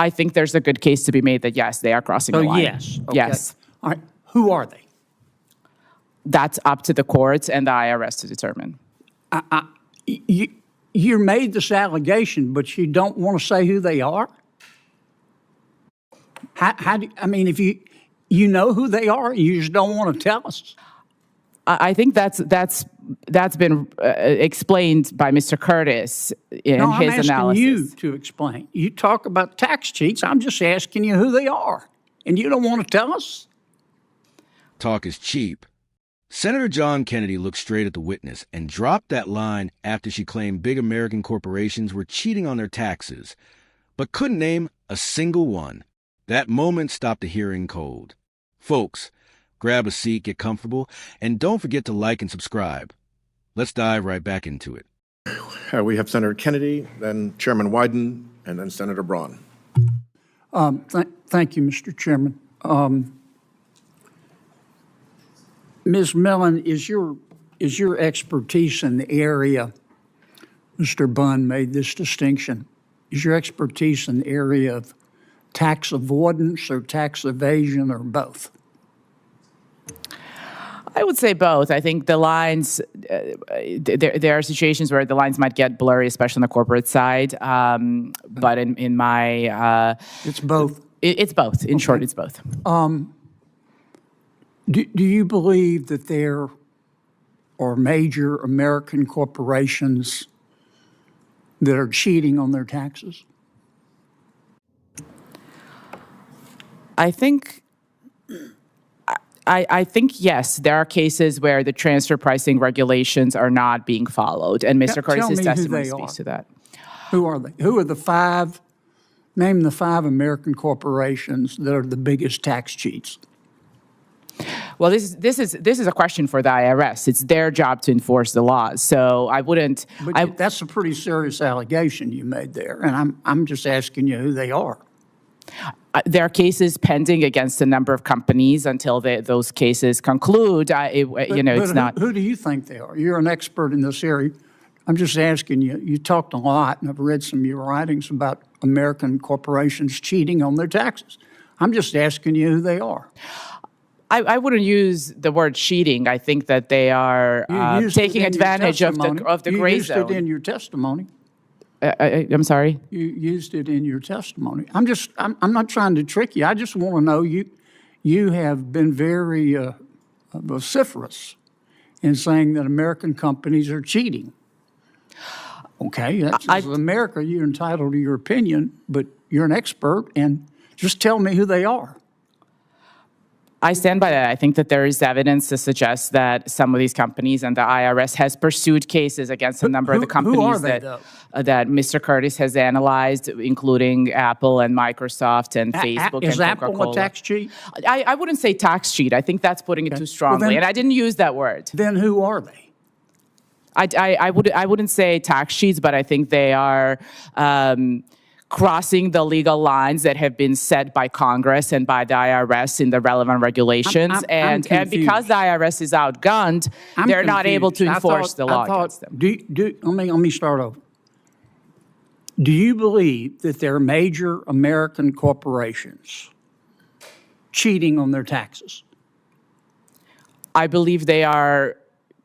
I think there's a good case to be made that, yes, they are crossing the line. Yes. Okay. Yes. All right. Who are they? That's up to the courts and the IRS to determine. You made this allegation, but you don't want to say who they are? If you know who they are, you just don't want to tell us? I think that's been explained by Mr. Curtis in his analysis. I'm asking you to explain. You talk about tax cheats. I'm just asking you who they are, and you don't want to tell us? Talk is cheap. Senator John Kennedy looked straight at the witness and dropped that line after she claimed big American corporations were cheating on their taxes, but couldn't name a single one. That moment stopped the hearing cold. Folks, grab a seat, get comfortable, and don't forget to like and subscribe. Let's dive right back into it. We have Senator Kennedy, then Chairman Wyden, and then Senator Braun. Thank you, Mr. Chairman. Ms. Millen, is your expertise in the area, Mr. Bunn made this distinction, is your expertise in the area of tax avoidance or tax evasion or both? I would say both. I think the lines, there are situations where the lines might get blurry, especially on the corporate side. But in my... it's both? It's both. In short, it's both. Do you believe that there are major American corporations that are cheating on their taxes? I think yes, there are cases where the transfer pricing regulations are not being followed, and Mr. Curtis's testimony speaks to that. Who are they? Who are the five? Name the five American corporations that are the biggest tax cheats. Well, this is a question for the IRS. It's their job to enforce the laws. So I wouldn't. But that's a pretty serious allegation you made there, and I'm just asking you who they are. There are cases pending against a number of companies until those cases conclude. It's not. Who do you think they are? You're an expert in this area. I'm just asking you. You talked a lot, and I've read some of your writings about American corporations cheating on their taxes. I'm just asking you who they are. I wouldn't use the word cheating. I think that they are taking advantage of the gray zone. You used it in your testimony. I'm sorry? You used it in your testimony. I'm not trying to trick you. I just want to know you have been very vociferous in saying that American companies are cheating. Okay, that's America. You're entitled to your opinion, but you're an expert, and just tell me who they are. I stand by that. I think that there is evidence to suggest that some of these companies and the IRS has pursued cases against a number of the companies that Mr. Curtis has analyzed, including Apple and Microsoft and Facebook and Coca-Cola. Is Apple a tax cheat? I wouldn't say tax cheat. I think that's putting it too strongly, and I didn't use that word. Then who are they? I wouldn't say tax cheats, but I think they are crossing the legal lines that have been set by Congress and by the IRS in the relevant regulations. And because the IRS is outgunned, they're not able to enforce the law against them. Let me start over. Do you believe that there are major American corporations cheating on their taxes? I believe they are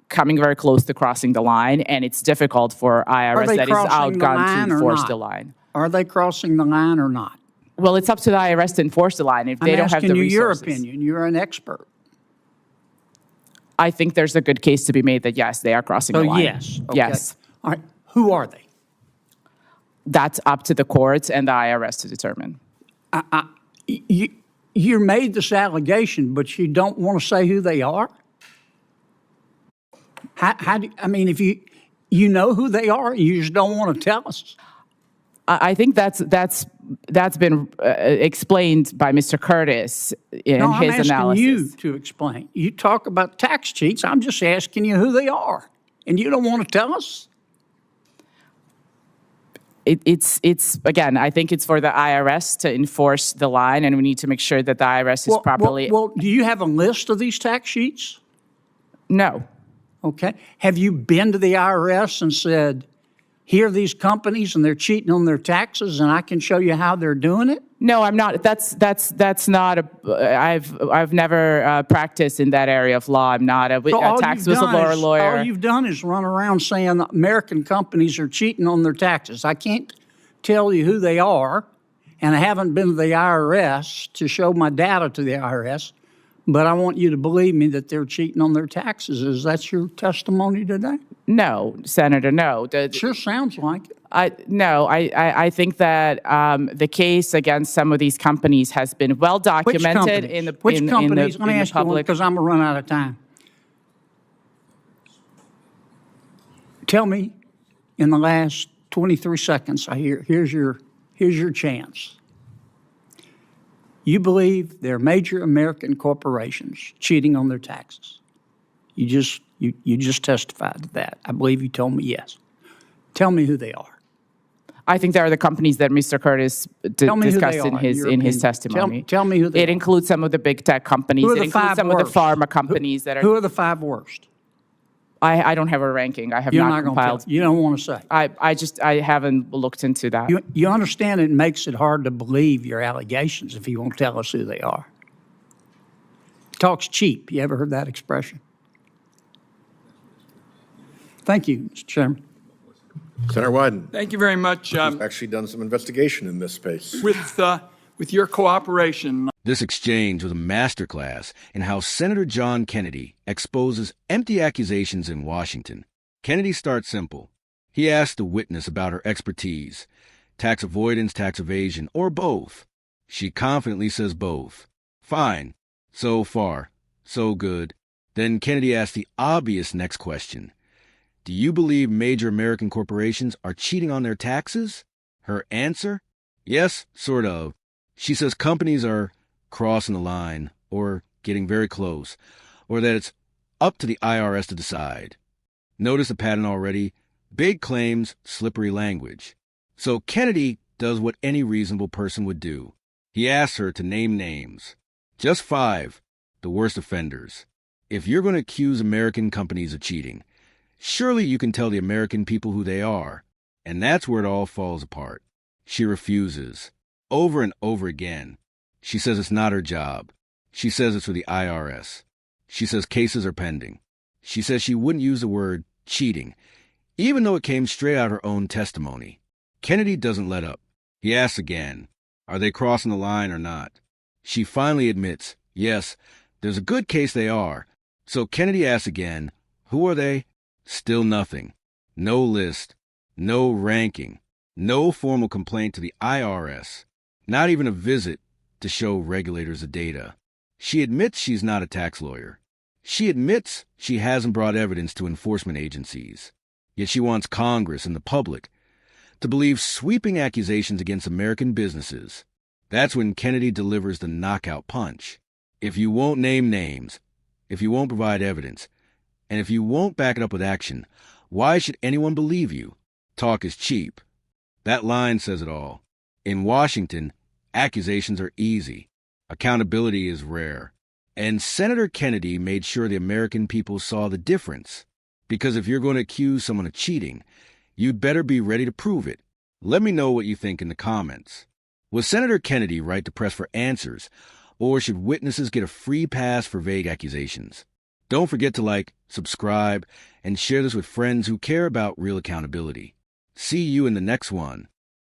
coming very close to crossing the line, and it's difficult for IRS that is outgunned to enforce the line. Are they crossing the line or not? Well, it's up to the IRS to enforce the line if they don't have the resources. I'm asking you your opinion. You're an expert. I think there's a good case to be made that, yes, they are crossing the line. Yes. Okay. Yes. All right. Who are they? That's up to the courts and the IRS to determine. You made this allegation, but you don't want to say who they are? If you know who they are, you just don't want to tell us? I think that's been explained by Mr. Curtis in his analysis. I'm asking you to explain. You talk about tax cheats. I'm just asking you who they are, and you don't want to tell us? It's again, I think it's for the IRS to enforce the line, and we need to make sure that the IRS is properly... Well, do you have a list of these tax sheets? No. Okay. Have you been to the IRS and said, Here are these companies, and they're cheating on their taxes, and I can show you how they're doing it? No, I'm not. That's not a. I've never practiced in that area of law. I'm not a tax whistleblower lawyer. All you've done is run around saying that American companies are cheating on their taxes. I can't tell you who they are, and I haven't been to the IRS to show my data to the IRS, but I want you to believe me that they're cheating on their taxes. Is that your testimony today? No, Senator, no. Sure sounds like it. I think that the case against some of these companies has been well documented in the Which in, companies? in Let the, me in ask the you one, public. because I'm going to run out of time. Tell me, in the last 23 seconds, here's your chance. You believe there are major American corporations cheating on their taxes. You just testified to that. I believe you told me yes. Tell me who they are. I think there are the companies that Mr. Curtis discussed in his testimony. Tell me who they are. It includes some of the big tech companies. Who are It the includes five some of the worst? pharma companies that are. Who are the 5 worst? I don't have a ranking. I have You're not not going to compiled. tell. You don't want to say. I haven't looked into that. You understand it makes it hard to believe your allegations if you won't tell us who they are. Talk's cheap. You ever heard that expression? Thank you, Mr. Chairman. Senator Wyden. Thank you very much. He's actually done some investigation in this space. With your cooperation. This exchange was a masterclass in how Senator John Kennedy exposes empty accusations in Washington. Kennedy starts simple. He asks the witness about her expertise, tax avoidance, tax evasion, or both. She confidently says both. Fine. So far, so good. Then Kennedy asks the obvious next question. Do you believe major American corporations are cheating on their taxes? Her answer? Yes, sort of. She says companies are crossing the line, or getting very close, or that it's up to the IRS to decide. Notice the pattern already? Big claims, slippery language. So Kennedy does what any reasonable person would do. He asks her to name names. Just 5, the worst offenders. If you're going to accuse American companies of cheating, surely you can tell the American people who they are. And that's where it all falls apart. She refuses. Over and over again. She says it's not her job. She says it's for the IRS. She says cases are pending. She says she wouldn't use the word cheating, even though it came straight out of her own testimony. Kennedy doesn't let up. He asks again, are they crossing the line or not? She finally admits, yes, there's a good case they are. So Kennedy asks again, who are they? Still nothing. No list. No ranking. No formal complaint to the IRS. Not even a visit to show regulators the data. She admits she's not a tax lawyer. She admits she hasn't brought evidence to enforcement agencies. Yet she wants Congress and the public to believe sweeping accusations against American businesses. That's when Kennedy delivers the knockout punch. If you won't name names, if you won't provide evidence, and if you won't back it up with action, why should anyone believe you? Talk is cheap. That line says it all. In Washington, accusations are easy. Accountability is rare. And Senator Kennedy made sure the American people saw the difference. Because if you're going to accuse someone of cheating, you'd better be ready to prove it. Let me know what you think in the comments. Was Senator Kennedy right to press for answers, or should witnesses get a free pass for vague accusations? Don't forget to like, subscribe, and share this with friends who care about real accountability. See you in the next one.